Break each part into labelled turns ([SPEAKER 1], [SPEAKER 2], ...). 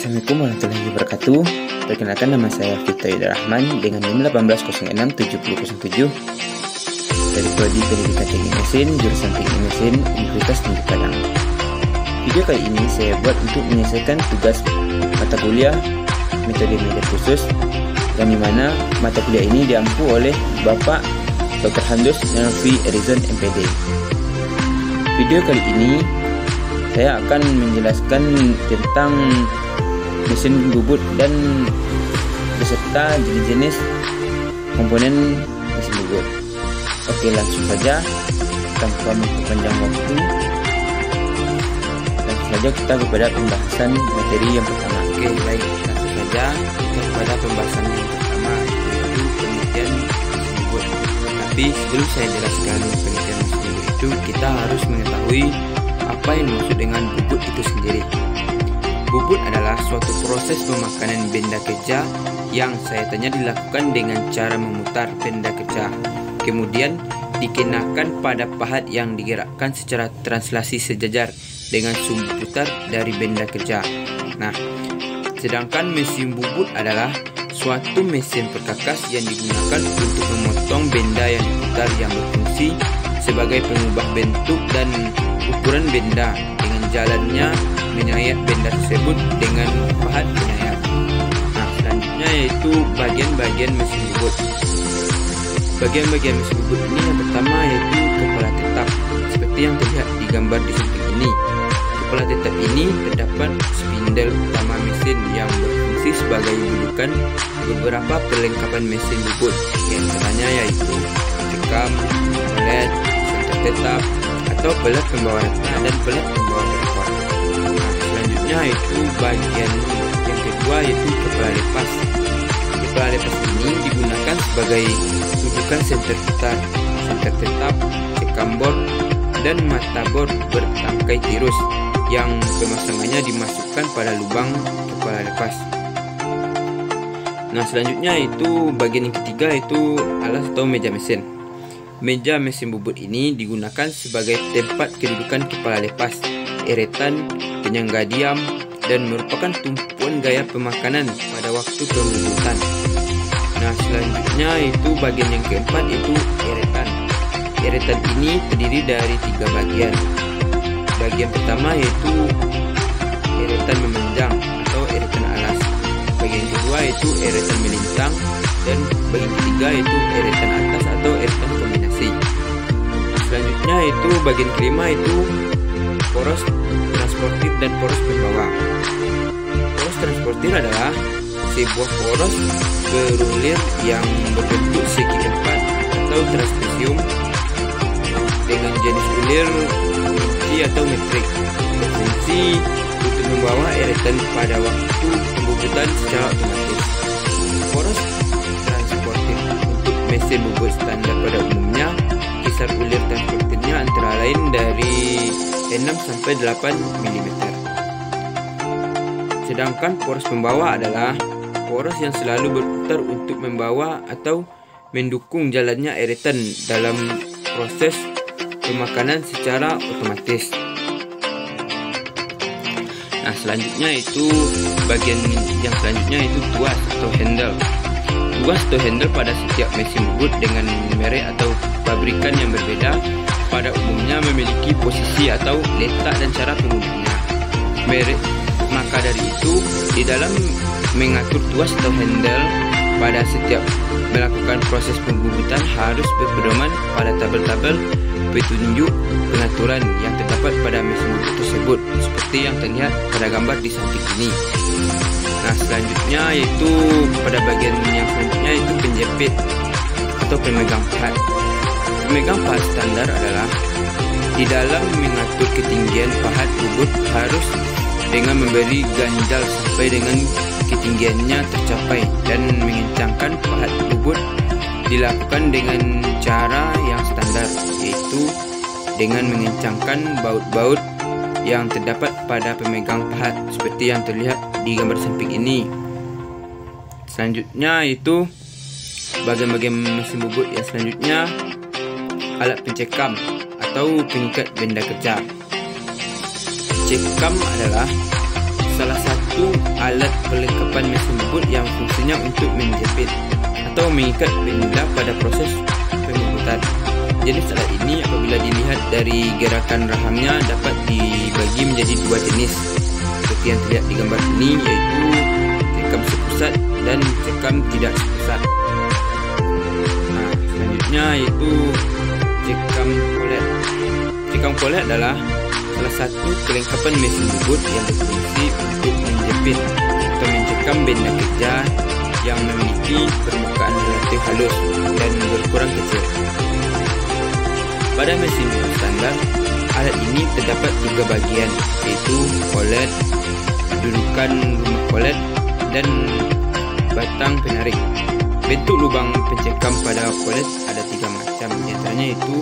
[SPEAKER 1] Assalamualaikum warahmatullahi wabarakatuh. Perkenalkan, nama saya Fito Rahman dengan NIM 18067007 dari Prodi Pendidikan Teknik Mesin, jurusan Teknik Mesin, Universitas Negeri Padang. Video kali ini saya buat untuk menyelesaikan tugas mata kuliah metode media khusus, yang dimana mata kuliah ini diampu oleh Bapak Dr. Handus Nalfi Erizon MPD. Video kali ini saya akan menjelaskan tentang mesin bubut dan beserta jenis-jenis komponen mesin bubut. Oke, langsung saja tanpa memperpanjang waktu, langsung saja kita kepada pembahasan materi yang pertama. Oke, baik, langsung saja kepada pembahasan yang pertama, yaitu pengertian mesin bubut. Tapi sebelum saya jelaskan pengertian mesin bubut itu, kita harus mengetahui apa yang dimaksud dengan bubut itu sendiri. Bubut adalah suatu proses pemakanan benda kerja yang sayatanya dilakukan dengan cara memutar benda kerja, kemudian dikenakan pada pahat yang digerakkan secara translasi sejajar dengan sumbu putar dari benda kerja. Nah, sedangkan mesin bubut adalah suatu mesin perkakas yang digunakan untuk memotong benda yang diputar yang berfungsi sebagai pengubah bentuk dan ukuran benda dengan jalannya menyayat benda tersebut dengan pahat penyayat. Nah, selanjutnya yaitu bagian-bagian mesin bubut. Bagian-bagian mesin bubut ini yang pertama yaitu kepala tetap, seperti yang terlihat di gambar di samping ini. Kepala tetap ini terdapat spindel utama mesin yang berfungsi sebagai dudukan beberapa perlengkapan mesin bubut, di antaranya yaitu cekam, pelet, senter tetap, atau pelet pembawa rata dan pelet pembawa rekor. Nah, selanjutnya itu bagian yang kedua yaitu kepala lepas. Kepala lepas ini digunakan sebagai dudukan senter putar, senter tetap, cekam bor, dan mata bor bertangkai tirus yang pemasangannya dimasukkan pada lubang kepala lepas. Nah, selanjutnya itu bagian yang ketiga yaitu alas atau meja mesin. Meja mesin bubut ini digunakan sebagai tempat kedudukan kepala lepas, eretan, penyangga diam, dan merupakan tumpuan gaya pemakanan pada waktu pembubutan. Nah, selanjutnya itu bagian yang keempat yaitu eretan. Eretan ini terdiri dari 3 bagian. Bagian pertama yaitu eretan memanjang atau eretan alas. Bagian kedua yaitu eretan melintang, dan bagian ketiga yaitu eretan atas atau eretan kombinasi. Selanjutnya itu bagian kelima itu poros transportir dan poros pembawa. Poros transportir adalah sebuah poros berulir yang berbentuk segi empat atau transpesium dengan jenis ulir inci atau metrik, berfungsi untuk membawa eretan pada waktu pembubutan secara otomatis. Poros transportir untuk mesin bubut standar pada umumnya, kisar ulir transportirnya antara lain dari 6 sampai 8 mm. Sedangkan poros pembawa adalah poros yang selalu berputar untuk membawa atau mendukung jalannya eretan dalam proses pemakanan secara otomatis. Nah, selanjutnya itu bagian yang selanjutnya itu tuas atau handle. Tuas atau handle pada setiap mesin bubut dengan merek atau pabrikan yang berbeda pada umumnya memiliki posisi atau letak dan cara penggunaannya. Maka dari itu, di dalam mengatur tuas atau handle pada setiap melakukan proses pembubutan harus berpedoman pada tabel-tabel petunjuk pengaturan yang terdapat pada mesin bubut tersebut, seperti yang terlihat pada gambar di samping ini. Nah, selanjutnya yaitu pada bagian yang selanjutnya itu penjepit atau pemegang pahat. Pemegang pahat standar adalah di dalam mengatur ketinggian pahat bubut harus dengan memberi ganjal sampai dengan ketinggiannya tercapai, dan mengencangkan pahat bubut dilakukan dengan cara yang standar, yaitu dengan mengencangkan baut-baut yang terdapat pada pemegang pahat seperti yang terlihat di gambar samping ini. Selanjutnya itu bagian-bagian mesin bubut yang selanjutnya alat pencekam atau pengikat benda kerja. Cekam adalah salah satu yaitu alat perlengkapan mesin bubut yang fungsinya untuk menjepit atau mengikat benda pada proses pembubutan. Jenis alat ini apabila dilihat dari gerakan rahamnya dapat dibagi menjadi dua jenis seperti yang terlihat di gambar ini, yaitu cekam sepusat dan cekam tidak sepusat. Nah, selanjutnya yaitu cekam kolet. Cekam kolet adalah salah satu kelengkapan mesin bubut yang berfungsi untuk menjepit atau mencekam benda kerja yang memiliki permukaan relatif halus dan berkurang kecil. Pada mesin bubut standar, alat ini terdapat 3 bagian, yaitu kolet, dudukan rumah kolet, dan batang penarik. Bentuk lubang pencekam pada kolet ada 3 macam, diantaranya yaitu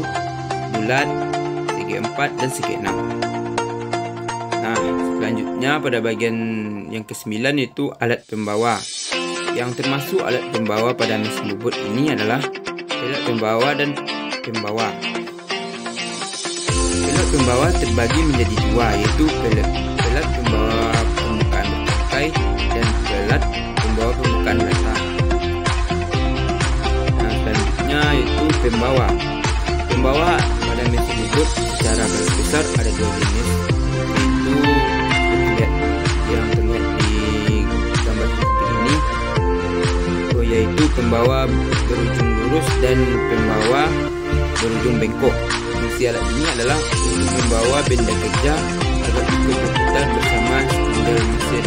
[SPEAKER 1] bulat, segi 4, dan segi 6. Nah, selanjutnya pada bagian yang ke-9 yaitu alat pembawa. Yang termasuk alat pembawa pada mesin bubut ini adalah pelek pembawa dan pembawa. Pelek pembawa terbagi menjadi 2, yaitu pelek pembawa permukaan bertangkai dan pelek pembawa permukaan rata. Nah, selanjutnya yaitu pembawa. Pembawa pada mesin bubut secara garis besar ada 2 jenis, yaitu yang terlihat di gambar seperti ini, yaitu pembawa berujung lurus dan pembawa berujung bengkok. Fungsi alat ini adalah untuk membawa benda kerja agar ikut berputar bersama spindel mesin.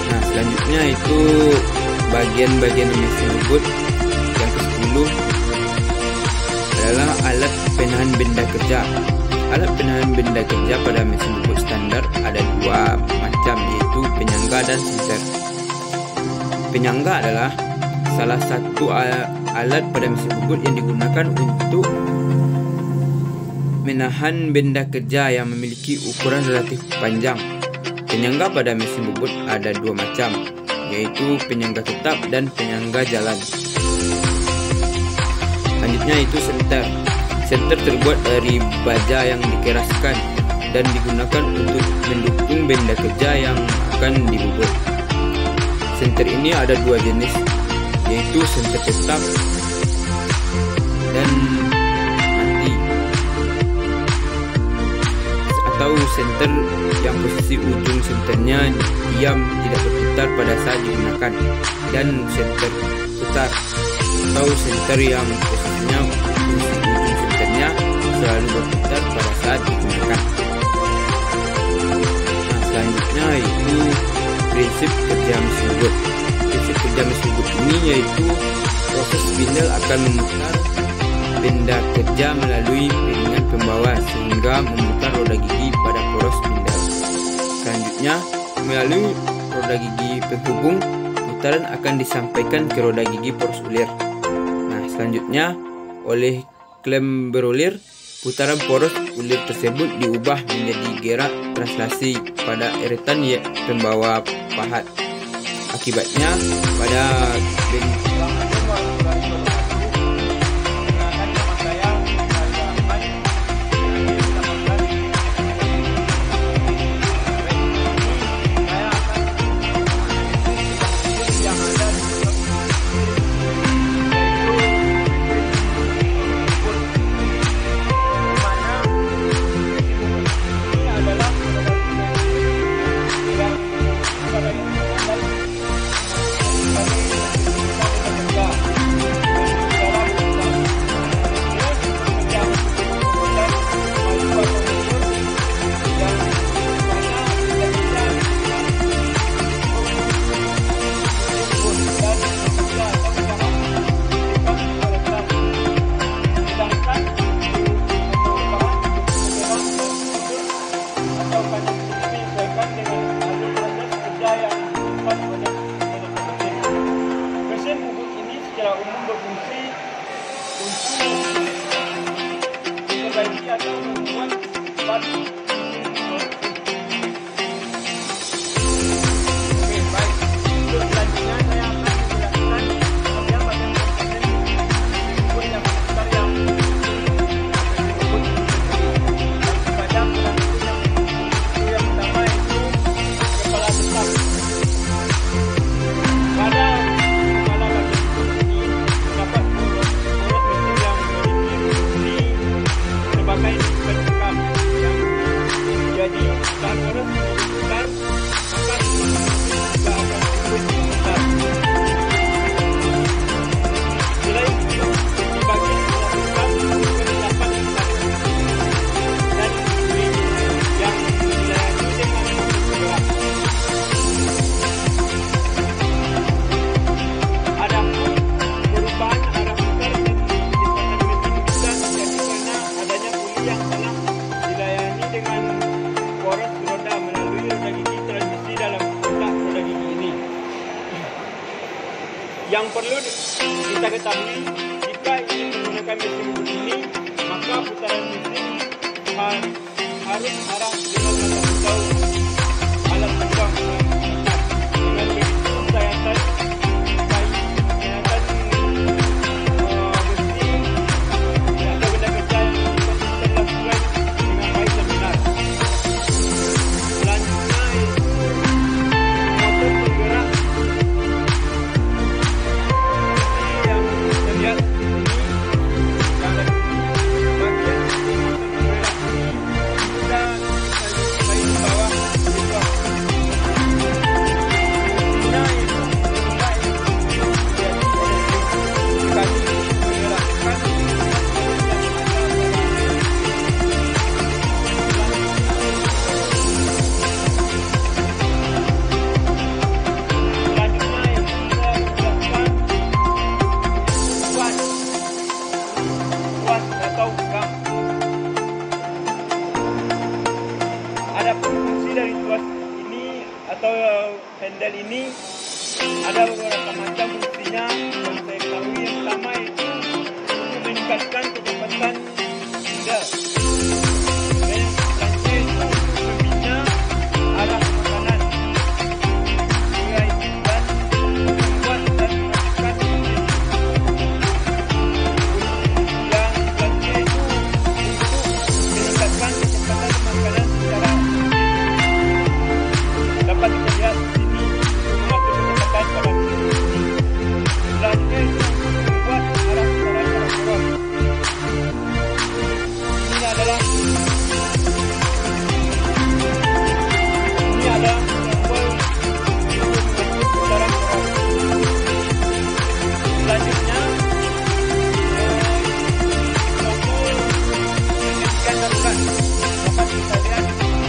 [SPEAKER 1] Nah, selanjutnya itu bagian-bagian mesin bubut. Yang ke-10 adalah alat penahan benda kerja. Alat penahan benda kerja pada mesin bubut standar ada 2 macam, yaitu penyangga dan senter. Penyangga adalah salah satu alat pada mesin bubut yang digunakan untuk menahan benda kerja yang memiliki ukuran relatif panjang. Penyangga pada mesin bubut ada 2 macam, yaitu penyangga tetap dan penyangga jalan. Selanjutnya itu senter. Senter terbuat dari baja yang dikeraskan dan digunakan untuk mendukung benda kerja yang akan dibubut. Senter ini ada 2 jenis, yaitu senter tetap dan mati, atau senter yang posisi ujung senternya diam tidak berputar pada saat digunakan, dan senter putar atau senter yang posisinya ujung senternya selalu berputar pada saat digunakan. Nah, selanjutnya itu prinsip kerja mesin bubut. Prinsip kerja mesin bubut ini yaitu proses spindel akan memutar benda kerja melalui piringan pembawa sehingga memutar roda gigi pada poros spindel. Selanjutnya, melalui roda gigi penghubung, putaran akan disampaikan ke roda gigi poros ulir. Nah, selanjutnya oleh klem berulir, putaran poros ulir tersebut diubah menjadi gerak translasi pada eretan pembawa pahat. Akibatnya pada
[SPEAKER 2] Yang perlu kita ketahui, jika ingin menggunakan mesin bubut ini, maka putaran mesin harus arah dengan mata pisau alat terbang. Dengan begitu sayatan mesin atau benda kerja yang konsisten lakukan dengan baik dan benar. Selanjutnya itu motor penggerak yang terlihat ini, yang ada bagian motor penggerak ini kita baik di bawah di bawah. Mesinnya itu baik jadi kami menggerakkan dari tuas ini atau handle ini ada beberapa macam fungsinya yang saya ketahui. Yang pertama itu untuk meningkatkan kecepatan handle. Dan yang selanjutnya itu membina arah ke kanan. Dan membuat dan merasakan mesin. Yang selanjutnya itu untuk meningkatkan kecepatan makanan secara dapat kita lihat di sini mengatur kecepatan pada mesin ini. Selanjutnya itu membuat arah secara poros. Ini adalah tombol untuk mengatur putaran poros. Selanjutnya tombol menghentikan darurat dapat kita lihat di sini.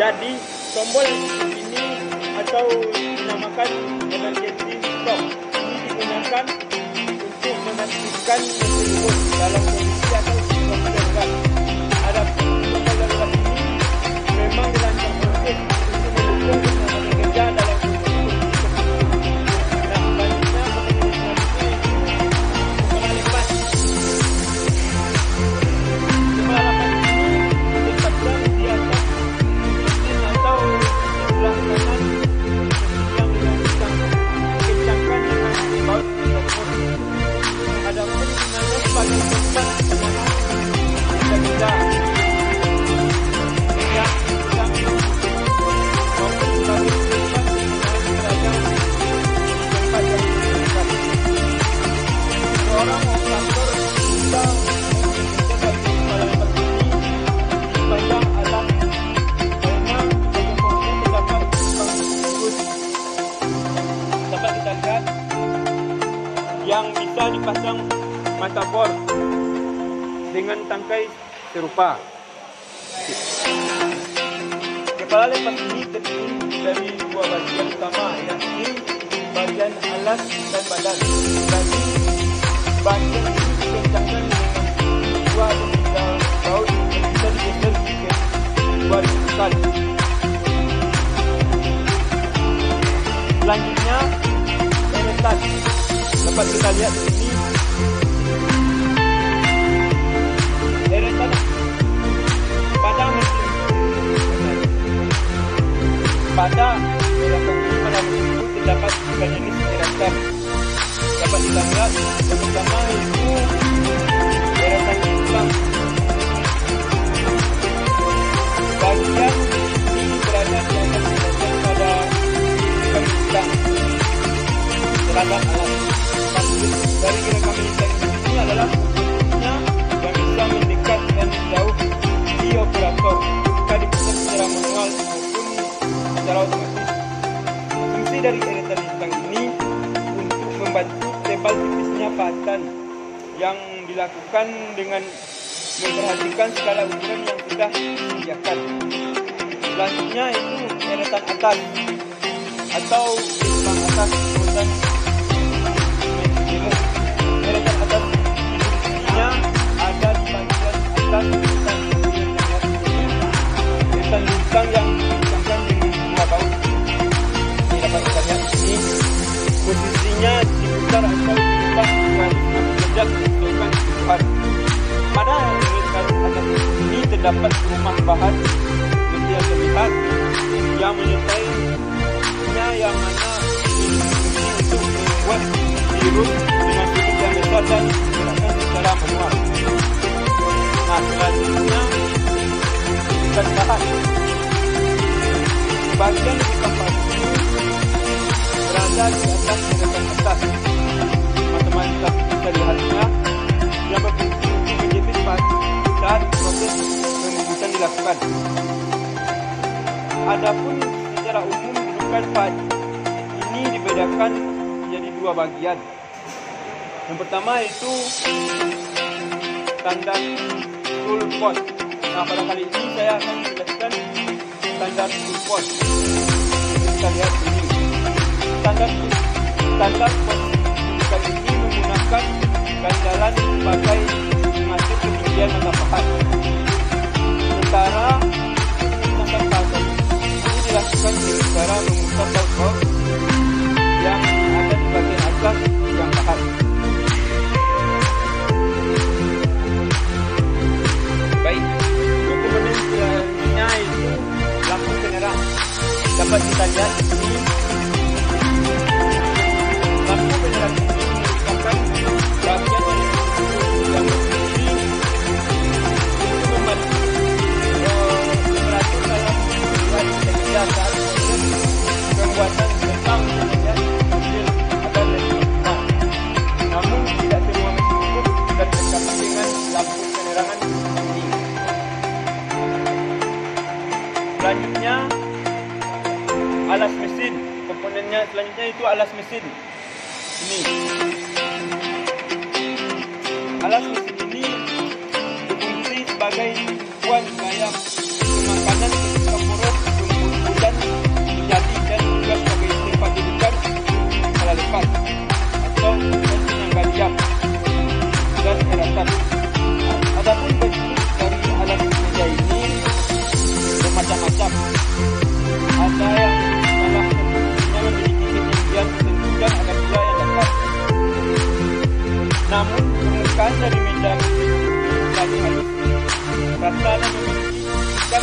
[SPEAKER 2] Jadi tombol ini atau dinamakan emergency stop ini digunakan untuk memastikan mesin bubut dalam kondisi atau situasi darurat. Adapun tombol darurat ini memang dirancang khusus untuk mendukung keselamatan kerja dalam kondisi seperti ini. Nah, selanjutnya pengalipan. Pengalipan ini ditempatkan di atas atau sebelah kanan yang dikencangkan dengan baut tersebut. Adapun gunanya sebagai tempat kita bisa yang maupun sebagai tempat berada di tempat yang ditentukan. Seorang operator bisa mencoba pengalaman ini sepanjang alat dapat kita lihat yang bisa dipasang mata bor dengan tangkai serupa. Kepala lepas ini terdiri dari dua bagian utama, yakni bagian alas dan badan. Jadi bagian ini dikencangkan dengan dua atau tiga baut yang bisa digeser ke dua diputar. Selanjutnya eretan dapat kita lihat di sini. Eretan pada mesin pada eretan ini pada mesin itu terdapat tiga jenis eretan. Dapat kita lihat yang pertama itu eretan hitam. Bagian ini berada di atas eretan pada kencang terhadap alat. Dari gerakan militer ini adalah fungsinya yang bisa mendekat dan menjauh di operator jika diputar secara manual maupun secara otomatis. Fungsi dari eretan lintang ini untuk membantu tebal tipisnya pahatan yang dilakukan dengan memperhatikan skala ukuran yang sudah disediakan. Selanjutnya itu eretan atas atau lintang atas urutan atas irisan lintang yang dipasangkan dengan dua baut. Ini dapat kita lihat ini posisinya diputar atau diubah garis derajat sesuaikan kebutuhan. Pada irisan atas ini terdapat rumah bahan seperti yang terlihat yang menyertainya, yang mana ini untuk membuat virus dengan sudut yang besar dan digerakkan secara manual. Nah, selanjutnya bukan bahan. Bagian di kampas ini berada di atas irisan atas. Teman-teman bisa lihatnya yang berfungsi untuk menjepit saat proses pembubusan dilakukan. Adapun secara umum gundukan pad ini dibedakan menjadi dua bagian. Yang pertama itu standar full post. Nah, pada kali ini saya akan menjelaskan standar full post. Kita lihat ini. Standar post gundukan ini menggunakan ganjalan sebagai mengatur ketinggian matahari. Sementara standar pasang ini dilakukan dengan cara memutar baut yang ada di bagian atas yang bahan. Baik, untuk komponen selanjutnya itu lampu penerang. Dapat kita lihat ini lampu penerang ini merupakan bagian yang berfungsi untuk membantu operator dalam bekerja saat pembuatan tentang hasil agar lebih cepat. Namun tidak semua mesin cukup dan terdapat dengan lampu penerangan ini. Selanjutnya alas mesin. Komponennya selanjutnya itu alas mesin. Ini alas mesin ini berfungsi sebagai buat gaya pemakanan ketika poros pembubusan menjadi dan juga sebagai tempat dudukan kala lepas atau mesin yang galiam dan keratan. Adapun bentuk dari alas meja ini bermacam-macam. Ada yang salah satunya memiliki ketinggian tertentu dan ada pula yang datar. Namun permukaan dari meja selalu halus, rata dan memiliki tingkat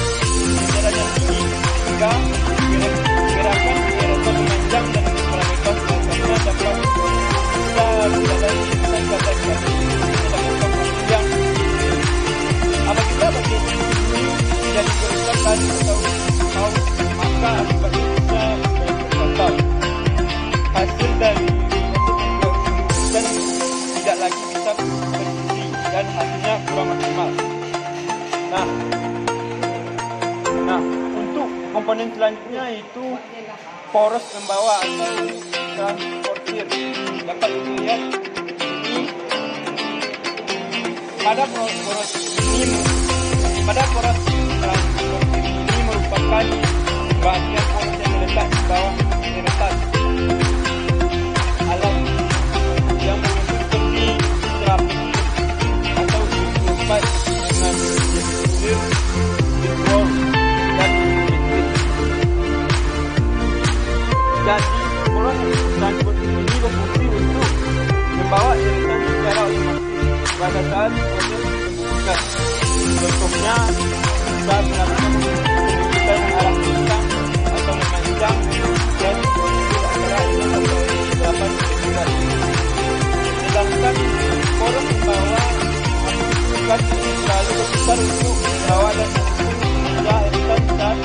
[SPEAKER 2] jarak yang tinggi sehingga gerakan memanjang dan parameter dasarnya dapat bisa berjalan dengan kata yang apabila bagian ini tidak digerakkan atau maka akibatnya bisa berkembang. Hasil dari dan tidak lagi bisa presisi dan hasilnya kurang maksimal. Nah, untuk komponen selanjutnya itu poros pembawa atau transportir. Dapat dilihat ini pada poros transportir ini merupakan bagian poros yang terletak di bawah irisan alat yang membentuk seperti trapez atau tempat dengan jenis wall dan metrik. Jadi poros transportir ini berfungsi untuk membawa irisan secara otomatis pada saat proses pembubusan. Contohnya saat melakukan pembubusan arah kencang atau memanjang dan antara beberapa titik. Sedangkan poros pembawa bukan terlalu besar untuk membawa dan memanjang irisan saat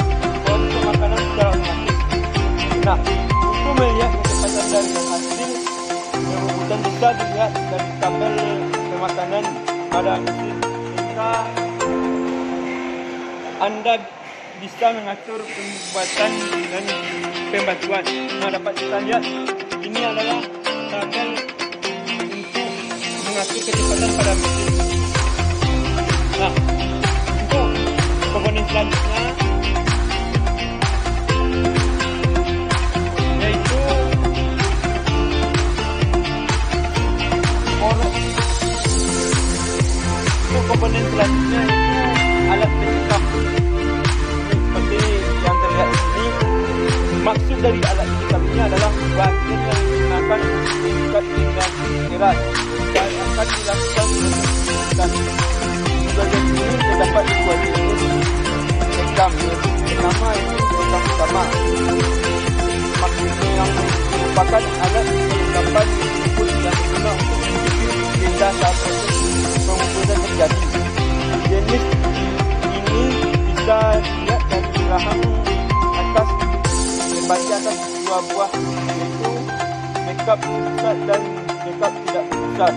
[SPEAKER 2] proses pemakanan secara otomatis. Nah, untuk melihat kecepatan dari hasil pembubusan bisa dilihat dari tabel pemakanan pada mesin sehingga Anda bisa mengatur pembuatan dan pembatuan. Nah, dapat kita lihat ini adalah tabel untuk mengatur kecepatan pada mesin. Nah, untuk komponen selanjutnya yaitu poros. Untuk komponen selanjutnya itu alat pencekam. Seperti yang terlihat di sini. Maksud dari alat pencekam ini adalah bagian yang digunakan untuk mengikat dengan keras dan akan dilakukan dan bagian ini terdapat dua jenis pencekam. Pertama itu pencekam utama. Maksudnya yang merupakan alat penangkapan input yang digunakan untuk mendeteksi benda saat proses pengukuran terjadi. Jenis ini bisa dilihat dari rahang atas bagian atas dua buah, yaitu cekap sepusat dan cekap tidak sepusat.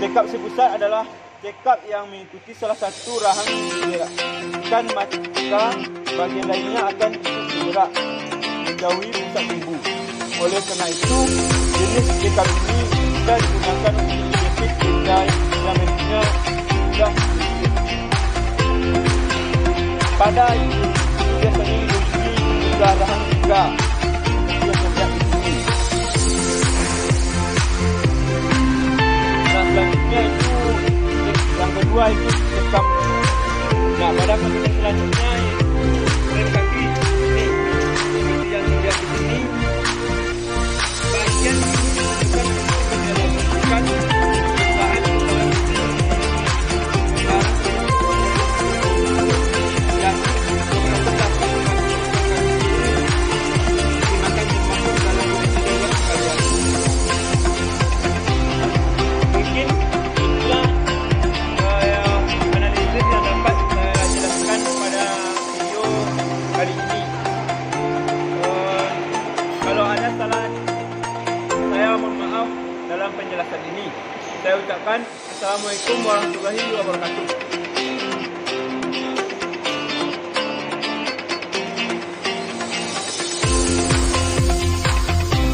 [SPEAKER 2] Cekap sepusat adalah cekap yang mengikuti salah satu rahang digerakkan maka bagian lainnya akan ikut bergerak menjauhi pusat ibu. Oleh kerana itu, jenis cekap ini bisa digunakan untuk mendeteksi benda yang mempunyai sudah pada itu biasanya diuji juga rahang juga yang terlihat di sini. Dan selanjutnya itu yang kedua itu cekap. Nah, pada konsep selanjutnya rem kaki ini seperti yang terlihat di sini. Bagian ini digunakan untuk menyelamatkan bahan dalam dan beberapa tahap digunakan termasuk dalam kondisi sekalian. Mungkin inilah analisis yang dapat saya jelaskan pada video kali ini. Kalau ada salah, saya mohon maaf dalam penjelasan ini. Saya ucapkan Assalamualaikum warahmatullahi wabarakatuh.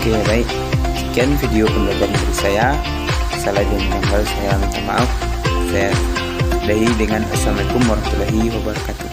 [SPEAKER 1] Oke, baik. Sekian video pembelajaran dari saya. Salah dan janggal saya minta maaf. Saya sudahi dengan Assalamualaikum warahmatullahi wabarakatuh.